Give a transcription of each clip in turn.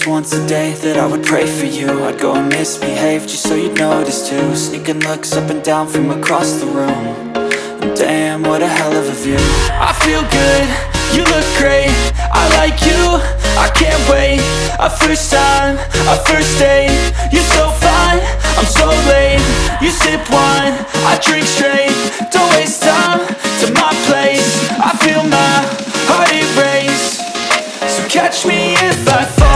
once a day that I would pray for you. I'd go and misbehave just so you'd notice too. Sneaking looks up and down from across the room. And damn, what a hell of a view. I feel good, you look great, I like you, I can't wait. A first time, a first date, you're so fine, I'm so late. You sip wine, I drink straight. Don't waste time to my place. I feel my heart erase. So catch me if I fall.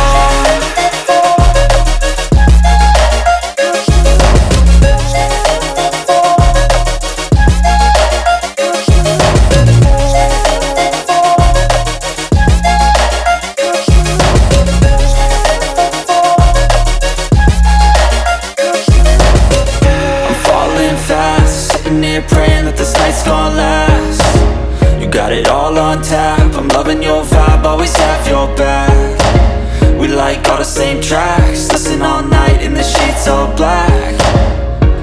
Praying that this night's gonna last. You got it all on tap, I'm loving your vibe, always have your back. We like all the same tracks, listen all night in the sheets all black.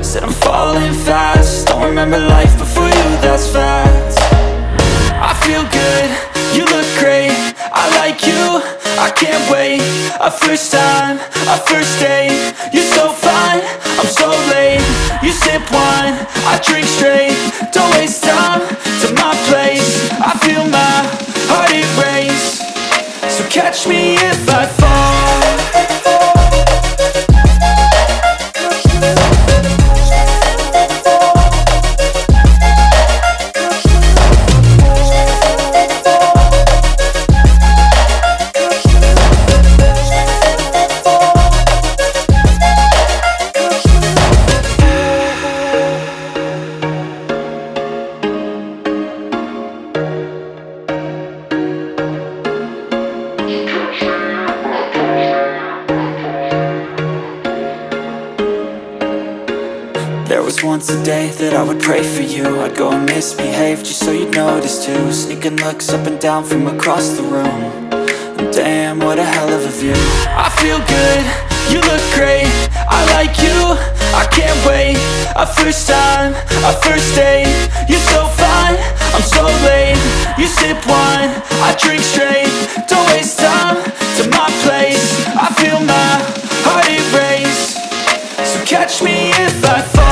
Said I'm falling fast, don't remember life before you, that's fact. I feel good, you look great, I like you, I can't wait. A first time, a first date, you're so fine, I'm so late. You sip wine, I drink straight. Don't waste time to my place. I feel my heart erase. So catch me if I fall. There was once a day that I would pray for you. I'd go and misbehave just so you'd notice too. Sneaking looks up and down from across the room. And damn, what a hell of a view. I feel good, you look great, I like you, I can't wait. A first time, a first date, you're so fine, I'm so late. You sip wine, I drink straight. Don't waste time to my place. I feel my heart erase. So catch me if I fall.